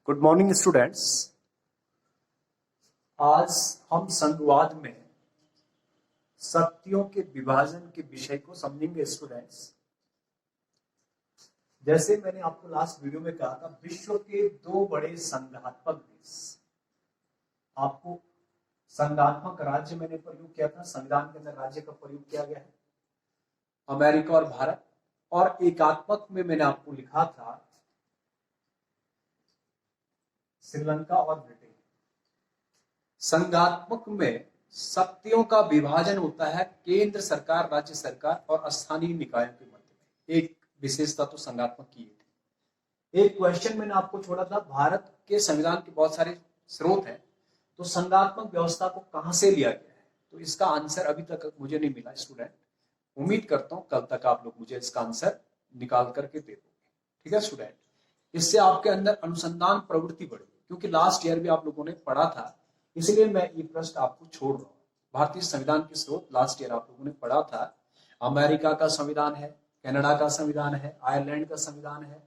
Good morning students. आज हम संघवाद में शक्तियों के विभाजन के विषय को समझेंगे स्टूडेंट्स। जैसे मैंने आपको लास्ट वीडियो में कहा था, विश्व के दो बड़े संघात्मक देश, आपको संघात्मक राज्य मैंने प्रयोग किया था, संविधान के अंदर राज्य का प्रयोग किया गया है, अमेरिका और भारत। और एकात्मक में मैंने आपको लिखा था श्रीलंका और ब्रिटेन। संघात्मक में शक्तियों का विभाजन होता है केंद्र सरकार, राज्य सरकार और स्थानीय निकायों के मध्य में। एक विशेषता तो संघात्मक की थी। एक क्वेश्चन मैंने आपको छोड़ा था, भारत के संविधान के बहुत सारे स्रोत हैं, तो संघात्मक व्यवस्था को कहां से लिया गया है? तो इसका आंसर अभी तक मुझे नहीं मिला स्टूडेंट। उम्मीद करता हूं कल तक आप लोग मुझे इसका आंसर निकाल करके दे दोगे। ठीक है स्टूडेंट, इससे आपके अंदर अनुसंधान प्रवृत्ति बढ़ेगी, क्योंकि लास्ट ईयर भी आप लोगों ने पढ़ा था, इसलिए मैं ये प्रश्न आपको छोड़ रहा हूँ। भारतीय संविधान के स्रोत लास्ट ईयर आप लोगों ने पढ़ा था। अमेरिका का संविधान है, कनाडा का संविधान है, आयरलैंड का संविधान है,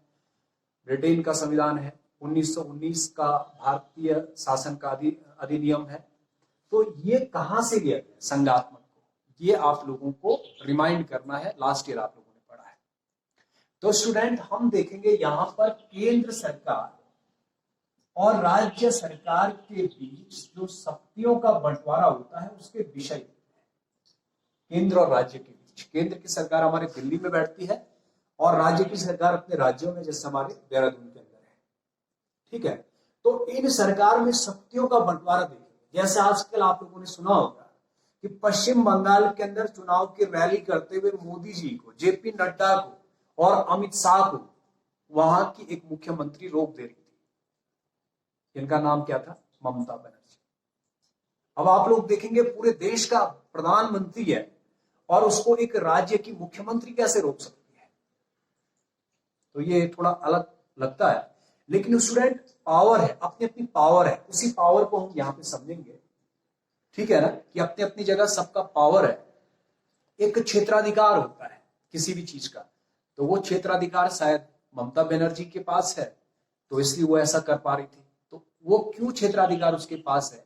ब्रिटेन का संविधान है, 1919 का भारतीय शासन का अधिनियम है। तो ये कहां से लिया गया संघात्मक को, ये आप लोगों को रिमाइंड करना है, लास्ट ईयर आप लोगों ने पढ़ा है। तो स्टूडेंट हम देखेंगे यहां पर केंद्र सरकार और राज्य सरकार के बीच जो शक्तियों का बंटवारा होता है उसके विषय होते हैं। केंद्र और राज्य के बीच, केंद्र की सरकार हमारे दिल्ली में बैठती है और राज्य की सरकार अपने राज्यों में, जैसे हमारे देहरादून के अंदर है। ठीक है, तो इन सरकार में शक्तियों का बंटवारा देखिए। जैसे आजकल आप लोगों ने सुना होगा कि पश्चिम बंगाल के अंदर चुनाव की रैली करते हुए मोदी जी को, जेपी नड्डा को और अमित शाह को वहां की एक मुख्यमंत्री रोक दे रही थी। इनका नाम क्या था? ममता बनर्जी। अब आप लोग देखेंगे पूरे देश का प्रधानमंत्री है और उसको एक राज्य की मुख्यमंत्री कैसे रोक सकती है? तो ये थोड़ा अलग लगता है, लेकिन स्टूडेंट पावर है, अपनी अपनी पावर है, उसी पावर को हम यहां पे समझेंगे। ठीक है ना, कि अपनी अपनी जगह सबका पावर है। एक क्षेत्राधिकार होता है किसी भी चीज का, तो वो क्षेत्राधिकार शायद ममता बनर्जी के पास है, तो इसलिए वो ऐसा कर पा रही थी। तो वो क्यों क्षेत्राधिकार उसके पास है?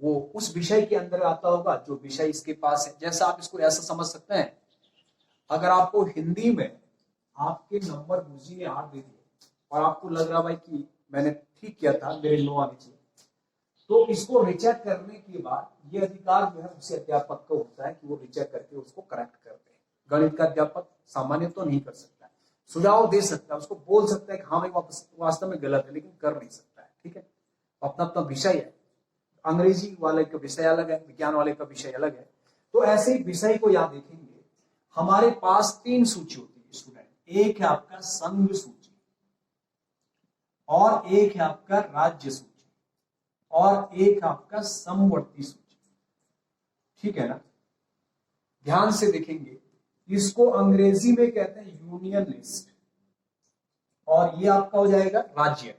वो उस विषय के अंदर आता होगा जो विषय इसके पास है। जैसा आप इसको ऐसा समझ सकते हैं, अगर आपको हिंदी में आपके नंबर गुरुजी ने 8 दे दिए और आपको लग रहा भाई कि मैंने ठीक किया था, मेरे 9 आने चाहिए, तो इसको रिचेक करने के बाद ये अधिकार जो है उसे अध्यापक को होता है कि वो रिचेक करके उसको करेक्ट कर दे। गणित का अध्यापक सामान्य तो नहीं कर सकता, सुझाव दे सकता है, उसको बोल सकता है कि हाँ भाई वास्तव में गलत है, लेकिन कर नहीं सकता है। ठीक है, अपना अपना विषय है, अंग्रेजी वाले का विषय अलग है, विज्ञान वाले का विषय अलग है। तो ऐसे ही विषय को याद देखेंगे, हमारे पास 3 सूची होती है स्टूडेंट। एक है आपका संघ सूची, और एक है आपका राज्य सूची, और एक है आपका समवर्ती सूची। ठीक है ना, ध्यान से देखेंगे, इसको अंग्रेजी में कहते हैं यूनियन लिस्ट, और ये आपका हो जाएगा राज्य,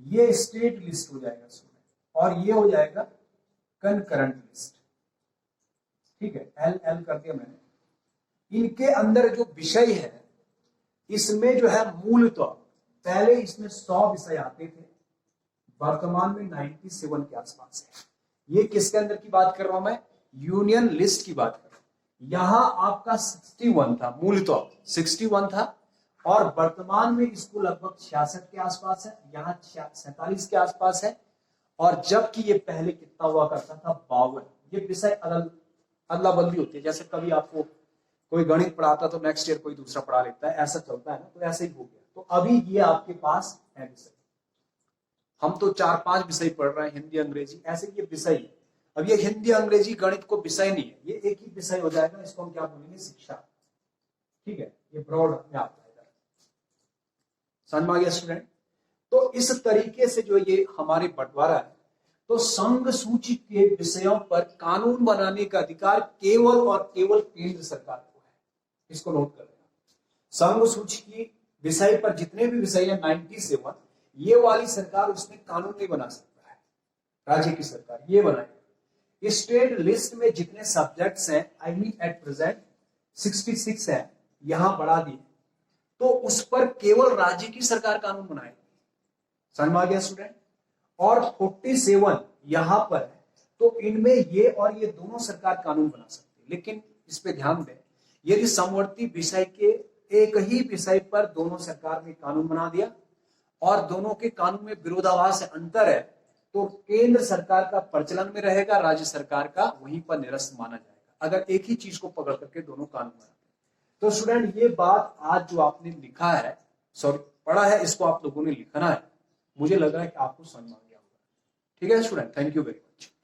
ये स्टेट लिस्ट हो जाएगा स्टूडेंट, और ये हो जाएगा कंकरेंट लिस्ट। ठीक है, एल एल कर दिया मैंने। इनके अंदर जो विषय है, इसमें जो है मूलतः पहले इसमें 100 विषय आते थे, वर्तमान में 97 के आसपास है। ये किसके अंदर की बात कर रहा हूं मैं? यूनियन लिस्ट की बात कर रहा हूं। यहां आपका 61 था, मूलतः 61 था, और वर्तमान में इसको लगभग 66 के आसपास है, यहां 47 के आसपास है। और जबकि ये पहले कितना हुआ करता था? 52। ये विषय अदला बदली होती है, जैसे कभी आपको कोई गणित पढ़ाता तो नेक्स्ट ईयर कोई दूसरा पढ़ा लेता है, ऐसा चलता है ना, तो ऐसे ही हो गया। तो अभी ये आपके पास है विषय, हम तो 4-5 विषय पढ़ रहे हैं, हिंदी अंग्रेजी, ऐसे ये विषय है। अब ये हिंदी अंग्रेजी गणित को विषय नहीं है, ये एक ही विषय हो जाएगा, इसको हम क्या बोलेंगे? शिक्षा। ठीक है, ये ब्रॉड में आता है, समझ में आ गया स्टूडेंट? तो इस तरीके से जो ये हमारे बंटवारा है, तो संघ सूची के विषयों पर कानून बनाने का अधिकार केवल और केवल केंद्र सरकार को है। इसको नोट कर लेना। संघ सूची की विषय पर जितने भी विषय है 97, ये वाली सरकार उसमें कानून नहीं बना सकता है, राज्य की सरकार ये बनाएगी। स्टेट लिस्ट में जितने सब्जेक्ट्स हैं, आई मीन एट प्रेजेंट 66 है, यहां बढ़ा दिए, तो उस पर केवल राज्य की सरकार कानून बनाएगी, समझ में आ गया स्टूडेंट। और 47 यहां पर है, तो इनमें ये और ये दोनों सरकार कानून बना सकती है। लेकिन इस पे ध्यान दें, यदि समवर्ती विषय के एक ही विषय पर दोनों सरकार ने कानून बना दिया और दोनों के कानून में विरोधाभास है, अंतर है, तो केंद्र सरकार का प्रचलन में रहेगा, राज्य सरकार का वहीं पर निरस्त माना जाएगा, अगर एक ही चीज को पकड़ करके दोनों कानून बनाते हैं। तो स्टूडेंट ये बात आज जो आपने लिखा है, सॉरी पढ़ा है, इसको आप लोगों ने लिखना है। मुझे लग रहा है कि आपको समझ में आ गया होगा। ठीक है student, thank you very much.